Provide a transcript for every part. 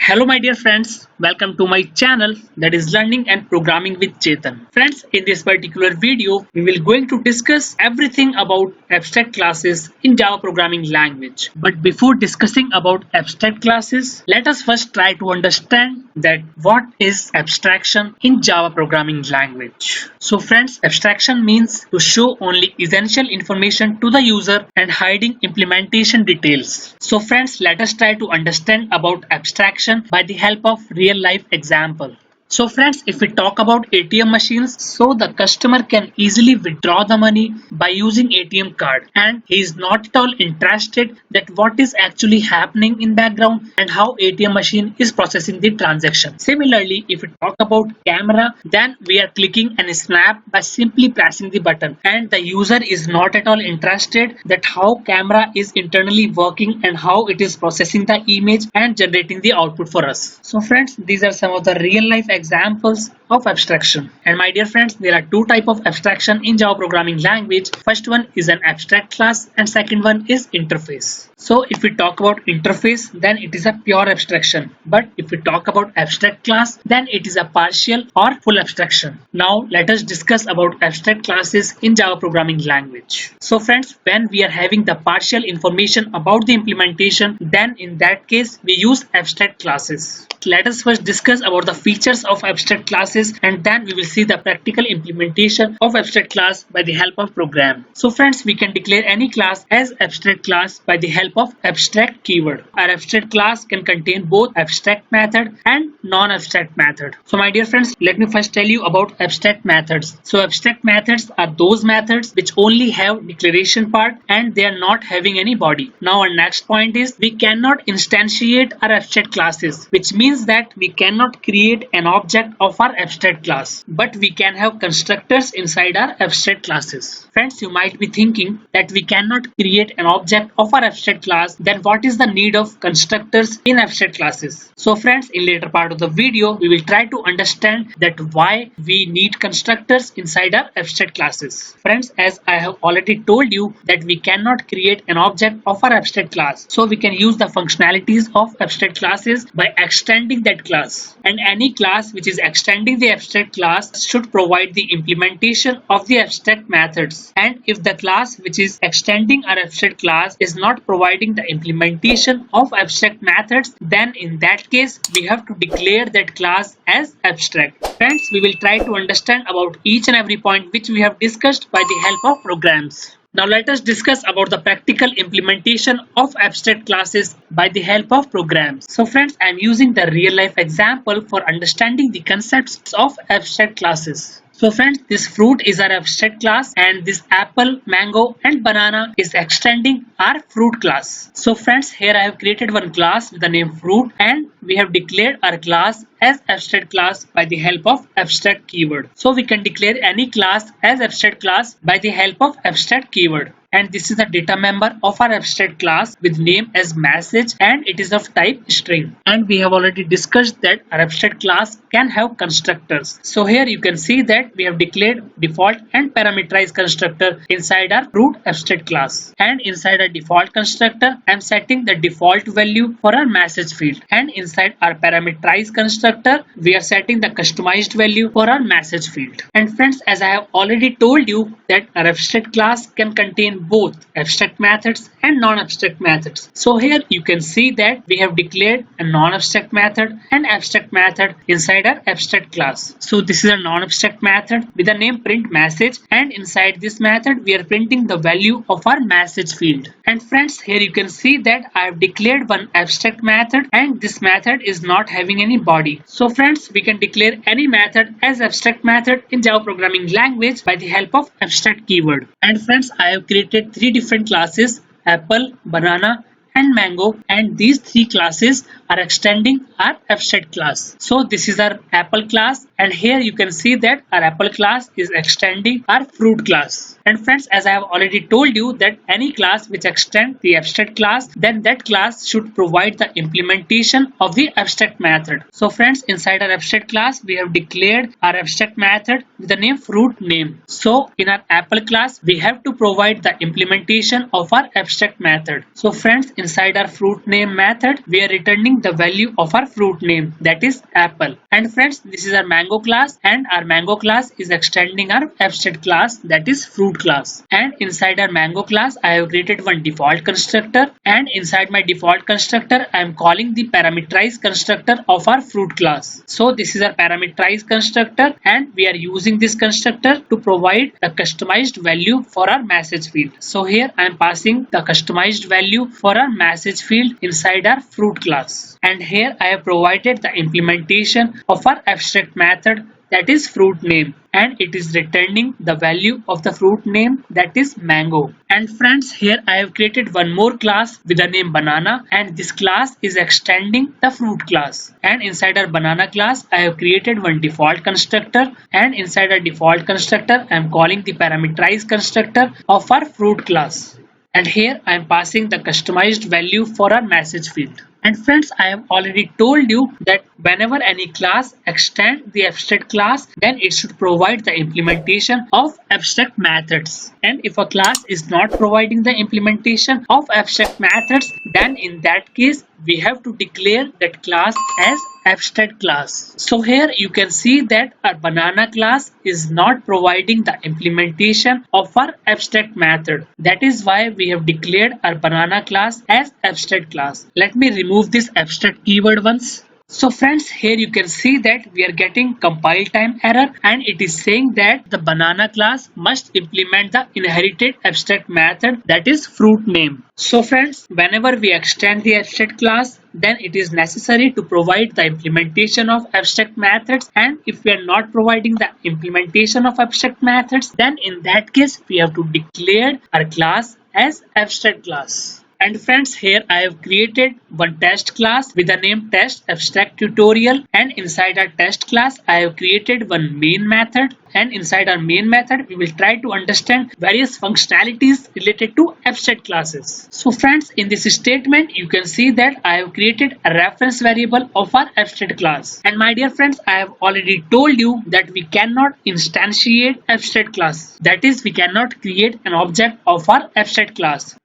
Hello my dear friends, welcome to my channel that is Learning and Programming with Chetan. Friends, in this particular video, we will going to discuss everything about abstract classes in Java programming language. But before discussing about abstract classes, let us first try to understand that what is abstraction in Java programming language. So friends, abstraction means to show only essential information to the user and hiding implementation details. So friends, let us try to understand about abstraction by the help of real life example. So friends, if we talk about ATM machines, so the customer can easily withdraw the money by using ATM card, and he is not at all interested that what is actually happening in background and how ATM machine is processing the transaction. Similarly, if we talk about camera, then we are clicking and snap by simply pressing the button, and the user is not at all interested that how camera is internally working and how it is processing the image and generating the output for us. So friends, these are some of the real life examples of abstraction. And my dear friends, there are two types of abstraction in Java programming language. First one is an abstract class and second one is interface. So if we talk about interface, then it is a pure abstraction. But if we talk about abstract class, then it is a partial or full abstraction. Now let us discuss about abstract classes in Java programming language. So friends, when we are having the partial information about the implementation, then in that case we use abstract classes. Let us first discuss about the features of abstract classes, and then we will see the practical implementation of abstract class by the help of program. So friends, we can declare any class as abstract class by the help of abstract keyword. Our abstract class can contain both abstract method and non-abstract method. So my dear friends, let me first tell you about abstract methods. So abstract methods are those methods which only have declaration part and they are not having any body. Now our next point is we cannot instantiate our abstract classes, which means that we cannot create an object of our abstract class, but we can have constructors inside our abstract classes. Friends, you might be thinking that we cannot create an object of our abstract class, then what is the need of constructors in abstract classes? So friends, in later part of the video, we will try to understand that why we need constructors inside our abstract classes. Friends, as I have already told you that we cannot create an object of our abstract class, so we can use the functionalities of abstract classes by extending that class, and any class which is extending the abstract class should provide the implementation of the abstract methods. And if the class which is extending our abstract class is not providing the implementation of abstract methods, then in that case we have to declare that class as abstract. Friends, we will try to understand about each and every point which we have discussed by the help of programs. Now let us discuss about the practical implementation of abstract classes by the help of programs. So friends, I am using the real life example for understanding the concepts of abstract classes. So friends, this fruit is our abstract class and this apple, mango and banana is extending our fruit class. So friends, here I have created one class with the name fruit and we have declared our class as abstract class by the help of abstract keyword. So we can declare any class as abstract class by the help of abstract keyword. And this is the data member of our abstract class with name as message and it is of type string. And we have already discussed that our abstract class can have constructors. So here you can see that we have declared default and parameterized constructor inside our fruit abstract class. And inside our default constructor, I am setting the default value for our message field. And inside our parameterized constructor, we are setting the customized value for our message field. And friends, as I have already told you that our abstract class can contain both abstract methods and non-abstract methods. So here you can see that we have declared a non-abstract method and abstract method inside our abstract class. So this is a non-abstract method with the name print message, and inside this method we are printing the value of our message field. And friends, here you can see that I have declared one abstract method and this method is not having any body. So friends, we can declare any method as abstract method in Java programming language by the help of abstract keyword. And friends, I have created three different classes: apple, banana and mango, and these three classes are extending our abstract class. So this is our apple class and here you can see that our apple class is extending our fruit class. And friends, as I have already told you that any class which extends the abstract class, then that class should provide the implementation of the abstract method. So friends, inside our abstract class, we have declared our abstract method with the name fruit name. So in our apple class, we have to provide the implementation of our abstract method. So friends, inside our fruit name method, we are returning the value of our fruit name, that is apple. And friends, this is our mango class, and our mango class is extending our abstract class, that is fruit class. And inside our mango class, I have created one default constructor, and inside my default constructor, I am calling the parameterized constructor of our fruit class. So this is our parameterized constructor, and we are using this constructor to provide a customized value for our message field. So here I am passing the customized value for our message field inside our fruit class. And here I have provided the implementation of our abstract method, that is fruit name, and it is returning the value of the fruit name, that is mango. And friends, here I have created one more class with the name banana, and this class is extending the fruit class. And inside our banana class, I have created one default constructor, and inside our default constructor, I am calling the parameterized constructor of our fruit class. And here I am passing the customized value for our message field. And friends, I have already told you that whenever any class extends the abstract class, then it should provide the implementation of abstract methods. And if a class is not providing the implementation of abstract methods, then in that case, we have to declare that class as abstract class. So here you can see that our banana class is not providing the implementation of our abstract method. That is why we have declared our banana class as abstract class. Let me remove this abstract keyword once. So friends, here you can see that we are getting compile time error, and it is saying that the banana class must implement the inherited abstract method, that is fruit name. So friends, whenever we extend the abstract class, then it is necessary to provide the implementation of abstract methods, and if we are not providing the implementation of abstract methods, then in that case we have to declare our class as abstract class. And friends, here I have created one test class with the name test abstract tutorial, and inside our test class I have created one main method, and inside our main method we will try to understand various functionalities related to abstract classes. So friends, in this statement you can see that I have created a reference variable of our abstract class. And my dear friends, I have already told you that we cannot instantiate abstract class, that is, we cannot create an object of our abstract class.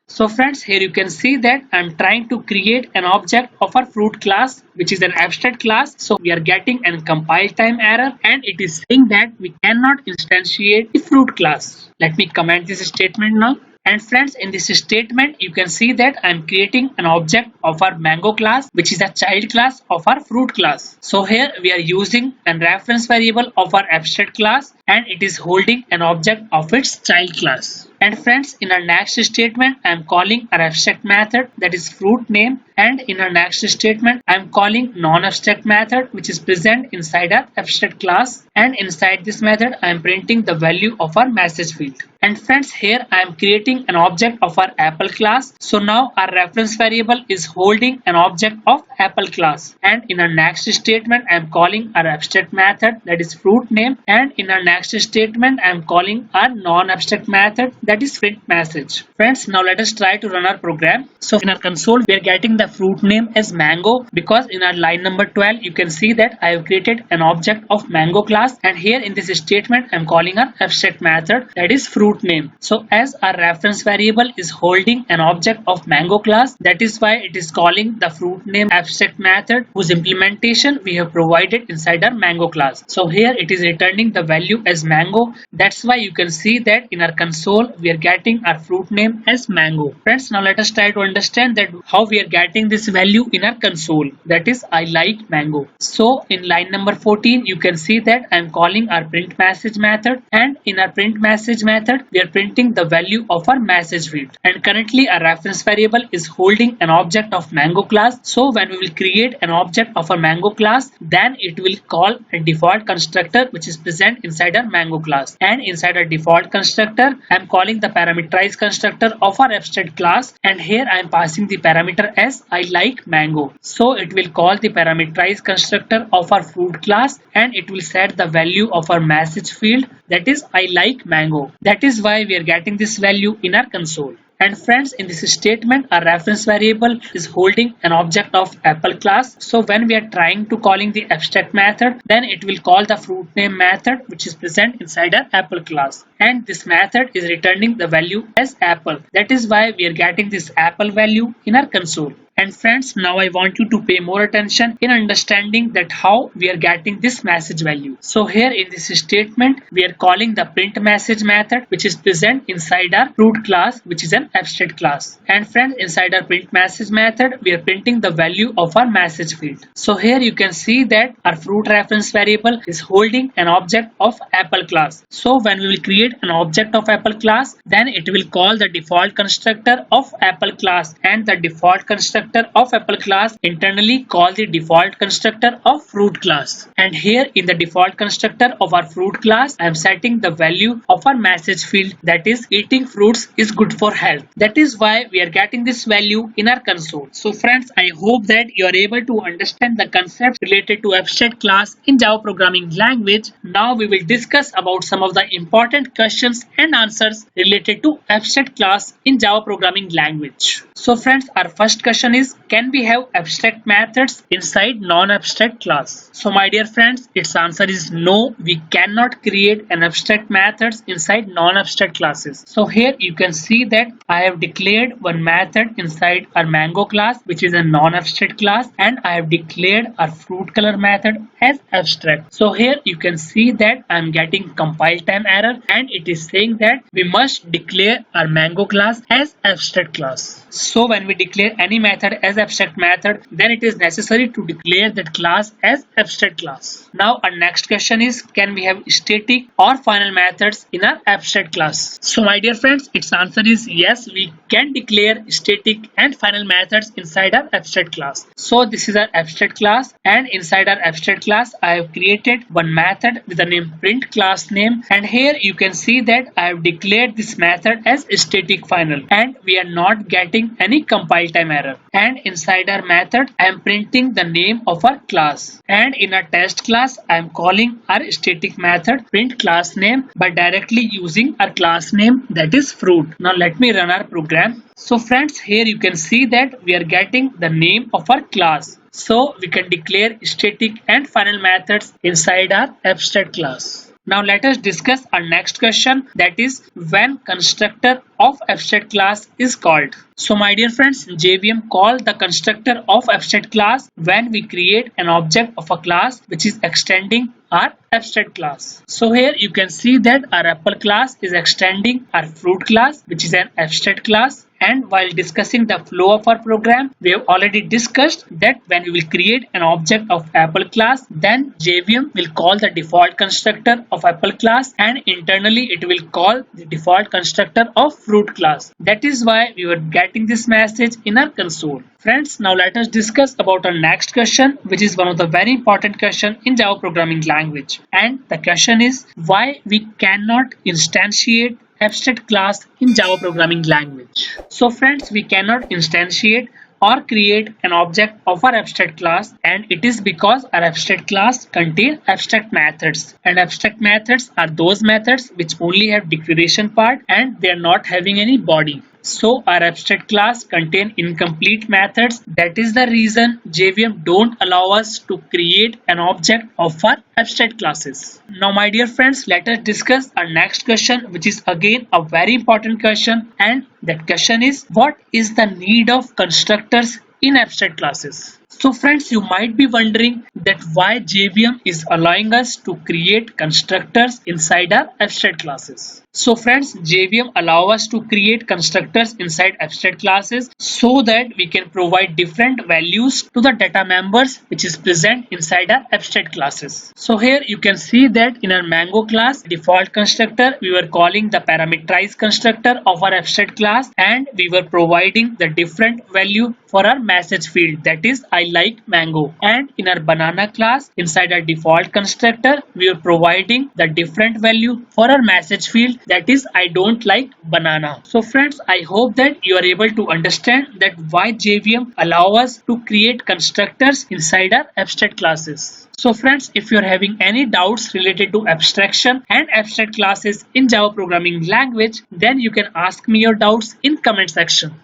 So friends, here you can see that I'm trying to create an object of our fruit class, which is an abstract class. So we are getting an compile time error, and it is saying that we cannot instantiate the fruit class. Let me comment this statement now. And friends, in this statement you can see that I'm creating an object of our mango class, which is a child class of our fruit class. So here we are using a reference variable of our abstract class, and it is holding an object of its child class. And friends, in our next statement I am calling our abstract method, that is fruit name, and in our next statement I am calling non-abstract method, which is present inside our abstract class, and inside this method I am printing the value of our message field. And friends, here I am creating an object of our apple class. So now our reference variable is holding an object of apple class, and in our next statement I am calling our abstract method, that is fruit name, and in our next statement I am calling our non-abstract method, that is print message. Friends, now let us try to run our program. So in our console we are getting the fruit name as mango, because in our line number 12 you can see that I have created an object of mango class, and here in this statement I am calling our abstract method, that is fruit name. So as our reference variable is holding an object of mango class, that is why it is calling the fruit name abstract method, whose implementation we have provided inside our mango class. So here it is returning the value as mango. That's why you can see that in our console we are getting our fruit name as mango. Friends, now let us try to understand that how we are getting this value in our console, that is I like mango. So in line number 14 you can see that I am calling our print message method, and in our print message method we are printing the value of our message field. And currently our reference variable is holding an object of mango class. So when we will create an object of a mango class, then it will call a default constructor which is present inside inside our Mango class. And inside our default constructor, I am calling the parameterized constructor of our abstract class, and here I am passing the parameter as I like mango. So it will call the parameterized constructor of our fruit class, and it will set the value of our message field, that is I like mango. That is why we are getting this value in our console. And friends, in this statement, our reference variable is holding an object of apple class. So when we are trying to calling the abstract method, then it will call the fruit name method, which is present inside our apple class. And this method is returning the value as apple. That is why we are getting this apple value in our console. And friends, now I want you to pay more attention in understanding that how we are getting this message value. So here in this statement, we are calling the print message method, which is present inside our fruit class, which is an abstract class. And friends, inside our print message method, we are printing the value of our message field. So here you can see that our fruit reference variable is holding an object of apple class. So when we will create an object of apple class, then it will call the default constructor of apple class, and the default constructor of apple class internally call the default constructor of fruit class. And here in the default constructor of our fruit class, I am setting the value of our message field, that is eating fruits is good for health. That is why we are getting this value in our console. So friends, I hope that you are able to understand the concepts related to abstract class in Java programming language. Now we will discuss about some of the important questions and answers related to abstract class in Java programming language. So friends, our first question is, can we have abstract methods inside non-abstract class? So my dear friends, its answer is no, we cannot create an abstract methods inside non-abstract classes. So here you can see that I have declared one method inside our mango class, which is a non-abstract class, and I have declared our fruit color method as abstract. So here you can see that I am getting compile time error, and it is saying that we must declare our mango class as abstract class. So when we declare any method as abstract method, then it is necessary to declare that class as abstract class. Now our next question is, can we have static or final methods in our abstract class? So my dear friends, its answer is yes, we can declare static and final methods inside our abstract class. So this is our abstract class, and inside our abstract class I have created one method with the name print class name, and here you can see that I have declared this method as static final, and we are not getting any compile time error. And inside our method I am printing the name of our class, and in our test class I am calling our static method print class name by directly using our class name, that is fruit. Now let me run our program. So friends, here you can see that we are getting the name of our class. So we can declare static and final methods inside our abstract class. Now let us discuss our next question, that is when constructor of abstract class is called. So my dear friends, JVM call the constructor of abstract class when we create an object of a class which is extending our abstract class. So here you can see that our apple class is extending our fruit class, which is an abstract class. And while discussing the flow of our program, we have already discussed that when we will create an object of apple class, then JVM will call the default constructor of apple class, and internally it will call the default constructor of fruit class. That is why we were getting this message in our console. Friends, now let us discuss about our next question, which is one of the very important question in Java programming language. And the question is, why we cannot instantiate abstract class in Java programming language. So friends, we cannot instantiate or create an object of our abstract class, and it is because our abstract class contain abstract methods, and abstract methods are those methods which only have declaration part and they are not having any body. So our abstract class contain incomplete methods. That is the reason JVM don't allow us to create an object of our abstract classes. Now my dear friends, let us discuss our next question, which is again a very important question, and that question is, what is the need of constructors in abstract classes? So friends, you might be wondering that why JVM is allowing us to create constructors inside our abstract classes. So friends, JVM allow us to create constructors inside abstract classes so that we can provide different values to the data members which is present inside our abstract classes. So here you can see that in our Mango class default constructor we were calling the parameterized constructor of our abstract class, and we were providing the different value for our message field, that is I like mango. And in our banana class inside our default constructor we are providing the different value for our message field, that is I don't like banana. So friends, I hope that you are able to understand that why JVM allow us to create constructors inside our abstract classes. So friends, if you are having any doubts related to abstraction and abstract classes in Java programming language, then you can ask me your doubts in comment section.